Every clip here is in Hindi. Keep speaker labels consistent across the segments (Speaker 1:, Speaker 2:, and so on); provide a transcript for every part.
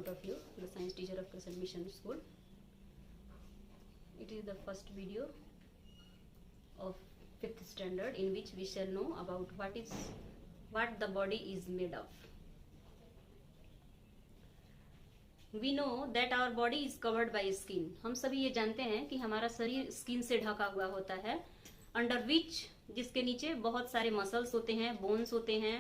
Speaker 1: front of you, the science teacher of Crescent Mission School. It is the first video of 5th standard in which we shall know about what the body is made of. We know that our body is covered by skin. हम सभी ये जानते हैं कि हमारा शरीर स्किन से ढका हुआ होता है, अंडर विच, जिसके नीचे बहुत सारे मसल्स होते हैं, बोन्स होते हैं.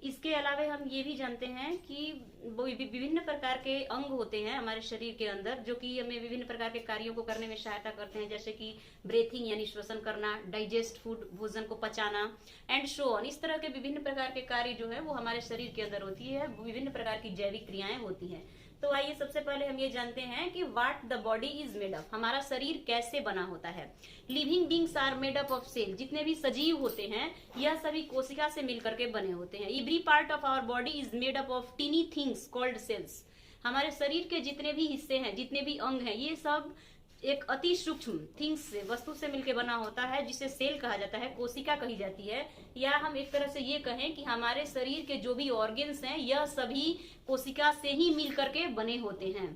Speaker 1: इसके अलावा हम ये भी जानते हैं कि विभिन्न प्रकार के अंग होते हैं हमारे शरीर के अंदर, जो कि हमें विभिन्न प्रकार के कार्यों को करने में सहायता करते हैं, जैसे कि ब्रीथिंग यानी श्वसन करना, डाइजेस्ट फूड, भोजन को पचाना, एंड सो ऑन. इस तरह के विभिन्न प्रकार के कार्य जो है वो हमारे शरीर के अंदर होती है, विभिन्न प्रकार की जैविक क्रियाएं होती हैं. तो आइए सबसे पहले हम ये जानते हैं कि what the body is made of. हमारा शरीर कैसे बना होता है. Living beings are made up of cell. जितने भी सजीव होते हैं यह सभी कोशिका से मिलकर के बने होते हैं. Every part of our body is made up of tiny things called cells. हमारे शरीर के जितने भी हिस्से हैं, जितने भी अंग हैं, ये सब एक अति सूक्ष्म थिंग्स से, वस्तु से मिलकर बना होता है, जिसे सेल कहा जाता है, कोशिका कही जाती है. या हम एक तरह से ये कहें कि हमारे शरीर के जो भी ऑर्गन्स हैं यह सभी कोशिका से ही मिलकर के बने होते हैं.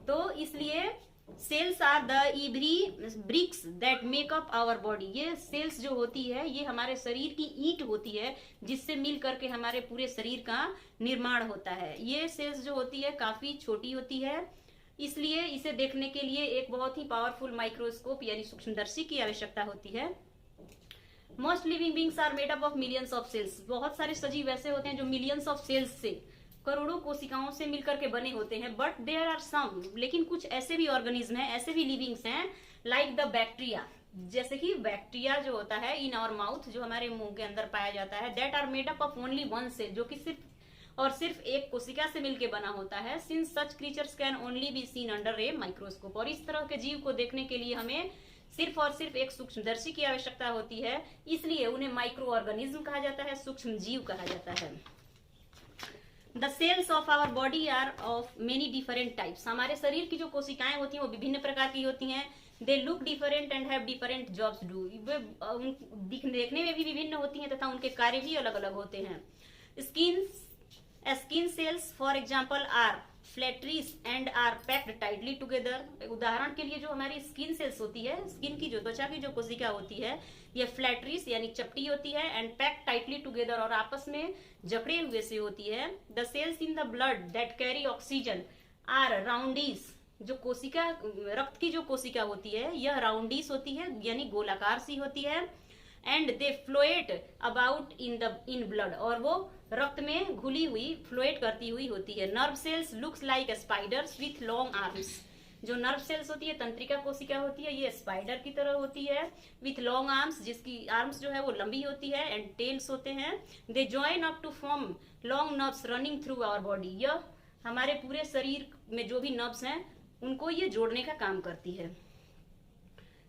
Speaker 1: तो इसलिए cells are the every bricks that make up our body. ये सेल्स जो होती है ये हमारे शरीर की ईंट होती है, जिससे मिल करके हमारे पूरे शरीर का निर्माण होता है. ये सेल्स जो होती है काफी छोटी होती है, इसलिए इसे देखने के लिए एक बहुत ही पावरफुल माइक्रोस्कोप यानी सूक्ष्मदर्शी की आवश्यकता होती है. Most living beings are made up of millions of cells. बहुत सारे सजीव ऐसे होते हैं जो मिलियंस ऑफ सेल्स से, करोड़ों कोशिकाओं से मिलकर के बने होते हैं. बट देयर आर सम, लेकिन कुछ ऐसे भी ऑर्गेनिज्म हैं, ऐसे भी लिविंग्स हैं, लाइक द बैक्टीरिया. जैसे कि बैक्टीरिया जो होता है इन आवर माउथ, जो हमारे मुंह के अंदर पाया जाता है, that are made up of only one cell, जो कि सिर्फ और सिर्फ एक कोशिका से मिलकर बना होता है. Since such creatures can only be seen under a microscope. और इस तरह के जीव को देखने के लिए हमें सिर्फ और सिर्फ एक सूक्ष्मदर्शी की आवश्यकता होती है, इसलिए उन्हें माइक्रो ऑर्गेनिज्म कहा जाता है, सूक्ष्म जीव कहा जाता है. The cells of our body are of many different types. हमारे शरीर की जो कोशिकाएं होती हैं वो विभिन्न प्रकार की होती हैं. They look different and have different jobs do. देखने में भी विभिन्न होती हैं तथा उनके कार्य भी अलग अलग होते हैं. Skin cells for example are flattish and are packed tightly together. उदाहरण के लिए जो हमारी स्किन सेल्स होती है, स्किन की जो त्वचा की जो कोशिका होती है, यह फ्लैटरीज यानी चपटी होती है, एंड पैक्ड टाइटली टुगेदर और आपस में जकड़े हुए से होती है. The cells in the blood that carry oxygen are roundish. जो कोशिका, रक्त की जो कोशिका होती है यह राउंडीस होती है, यानी गोलाकार सी होती है. And they float about in blood, और वो रक्त में घुली हुई, फ्लोएट करती हुई होती है. Nerve cells looks like spiders with long arms. जो नर्व सेल्स होती है, तंत्रिका कोशिका होती है, ये स्पाइडर की तरह होती है, विथ लॉन्ग आर्म्स, जिसकी आर्म्स जो है वो लंबी होती है, एंड टेल्स होते हैं. They join up to form long nerves running through our body. यह हमारे पूरे शरीर में जो भी नर्व्स हैं उनको ये जोड़ने का काम करती है.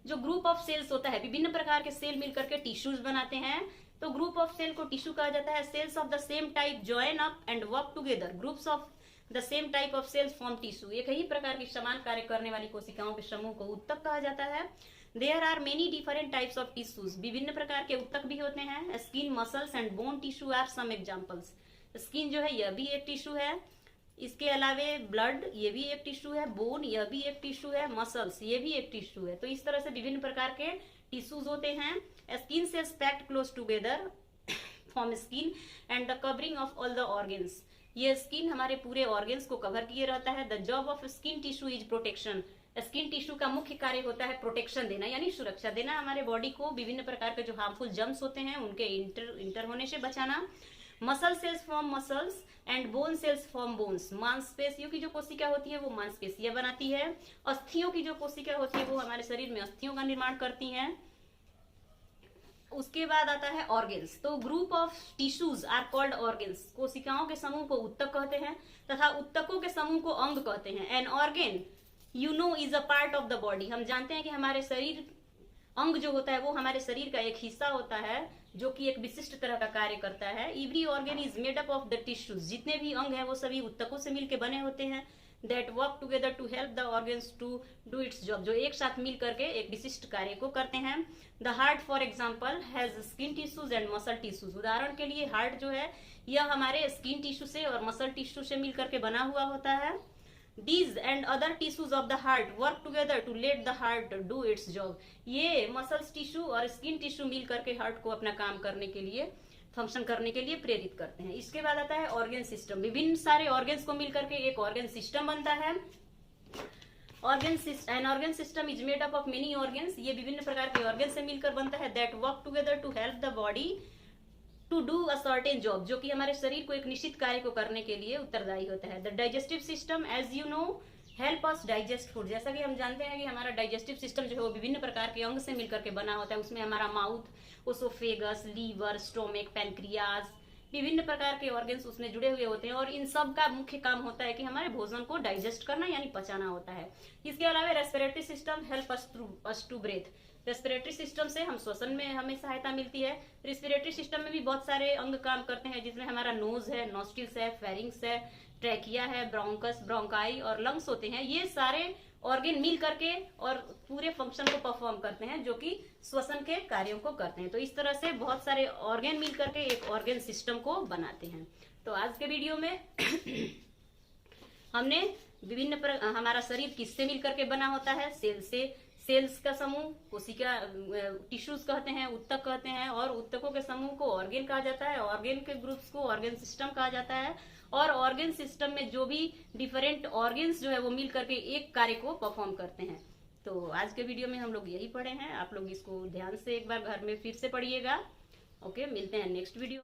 Speaker 1: जो ग्रुप ऑफ सेल्स होता है, विभिन्न प्रकार के सेल मिलकर के टिश्यूज बनाते हैं, तो ग्रुप ऑफ सेल को टिश्यू कहा जाता है. Cells of the same type join up and work together. Groups of the same type of cells form tissue. एक ही प्रकार की समान कार्य करने वाली कोशिकाओं के समूह को उत्तक कहा जाता है. There are many different types of tissues. विभिन्न प्रकार के उत्तक भी होते हैं. Skin, muscles and bone tissue are some examples. Skin जो है यह भी एक टिश्यू है. इसके अलावे ब्लड ये भी एक टिश्यू है, बोन यह भी एक टिश्यू है, मसल्स ये भी एक टिश्यू है. तो इस तरह से विभिन्न प्रकार के टिश्यूज होते हैं. Skin sales packed close together form skin and the covering of all the organs. ये स्किन हमारे पूरे ऑर्गन्स को कवर किए रहता है. The job of skin tissue is protection. Skin tissue का मुख्य कार्य होता है प्रोटेक्शन देना, यानी सुरक्षा देना. हमारे बॉडी को विभिन्न प्रकार के जो हार्मफुल जर्म्स होते हैं उनके इंटर होने से बचाना. Muscle cells form muscles and bone cells form bones. मांसपेशियों की जो कोशिका होती है वो मांसपेशियां बनाती है. अस्थियों की जो कोशिका होती है वो हमारे शरीर में अस्थियों का निर्माण करती हैं. उसके बाद आता है ऑर्गन्स. तो group of tissues are called organs. कोशिकाओं के समूह को उत्तक कहते हैं तथा उत्तकों के समूह को अंग कहते हैं. An organ you know is a part of the body. हम जानते हैं कि हमारे शरीर, अंग जो होता है वो हमारे शरीर का एक हिस्सा होता है जो कि एक विशिष्ट तरह का कार्य करता है. Every organ is made up of the tissues. जितने भी अंग हैं वो सभी उत्तकों से मिलकर बने होते हैं. That work together to help the organs to do its job. जो एक साथ मिल करके एक विशिष्ट कार्य को करते हैं. The heart for example has skin tissues and muscle tissues. उदाहरण के लिए हार्ट जो है यह हमारे स्किन टिश्यू से और मसल टिश्यू से मिलकर के बना हुआ होता है। These and other tissues of the heart work together to let the heart do its job। ये मसल्स टिश्यू और स्किन टिश्यू मिल करके हार्ट को अपना काम करने के लिए, फंक्शन करने के लिए प्रेरित करते हैं। इसके बाद आता है ऑर्गन सिस्टम। विभिन्न सारे ऑर्गन्स को मिलकर के एक ऑर्गन सिस्टम बनता है। An organ system is made up of many organs. ये विभिन्न प्रकार के ऑर्गन से मिलकर बनता है। That work together to help the body to do a certain job, जो कि हमारे शरीर को एक निश्चित कार्य को करने के लिए उत्तरदायी होता है। The digestive system as you know help us digest food. जैसा कि हम जानते हैं कि हमारा डाइजेस्टिव सिस्टम जो है वो विभिन्न प्रकार के अंग से मिलकर के बना होता है। उसमें हमारा mouth, oesophagus, liver, stomach, pancreas, विभिन्न प्रकार के ऑर्गन्स उसमें जुड़े हुए होते हैं और इन सब का मुख्य काम होता है कि हमारे भोजन को डाइजेस्ट करना यानी पचाना होता है। इसके अलावा respiratory system help us to breathe. Respiratory system से हम श्वसन में हमें सहायता मिलती है। रेस्पिरेटरी सिस्टम में भी बहुत सारे अंग काम करते हैं, जिसमें हमारा नोज है, नॉस्ट्रिल्स है, फेरिंग्स है, ट्रैकिया है, ब्रोंकस, ब्रोंकाई और लंग्स होते हैं। ये सारे ऑर्गन मिल करके और पूरे फंक्शन को परफॉर्म करते हैं, जो कि श्वसन के कार्यों को करते हैं। तो इस तरह से बहुत सारे ऑर्गन मिल करके एक ऑर्गन सिस्टम को बनाते हैं। तो आज के वीडियो में हमने हमारा शरीर किससे मिलकर के बना होता है। सेल से, सेल्स का समूह, कोशिका, टिश्यूज कहते हैं, उत्तक कहते हैं, और उत्तकों के समूह को ऑर्गन कहा जाता है। ऑर्गन के ग्रुप्स को ऑर्गन सिस्टम कहा जाता है। और ऑर्गन सिस्टम में जो भी डिफरेंट ऑर्गन्स जो है वो मिल करके एक कार्य को परफॉर्म करते हैं। तो आज के वीडियो में हम लोग यही पढ़े हैं। आप लोग इसको ध्यान से एक बार घर में फिर से पढ़िएगा। ओके, मिलते हैं नेक्स्ट वीडियो।